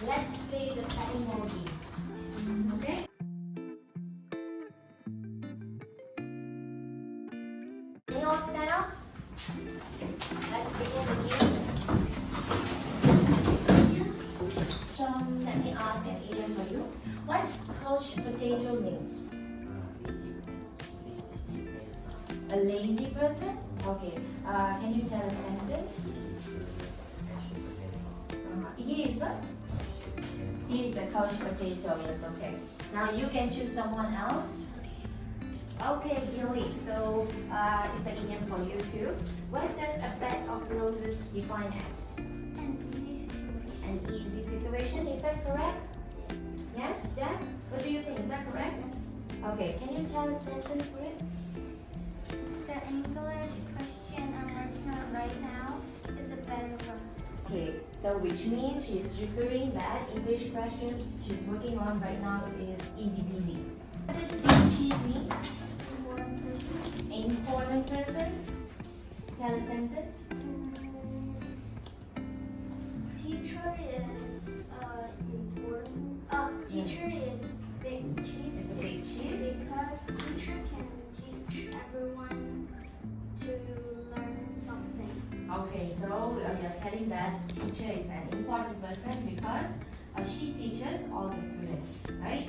Let's play the second more game. Okay? Can you all stand up? Let's begin the game. Let me ask an idiom for you. What's couch potato means? A lazy person? Okay. Can you tell a sentence? He is a couch potato. Yes, okay. Now you can choose someone else. Okay, Gilly. So it's an idiom for you too. What does a bed of roses define as? An easy situation. Is that correct? Yes, Jack? What do you think? Is that correct? Okay, can you tell a sentence for it? The English question I'm working on right now is a bed of roses. Okay, so which means she's referring that English questions she's working on right now is easy peasy. What does cheese mean? Important person. Tell a sentence. Teacher is important. Teacher is big cheese. It's a big cheese. Because teacher can teach everyone to learn something. Okay, so you're telling that teacher is an important person because she teaches all the students, right?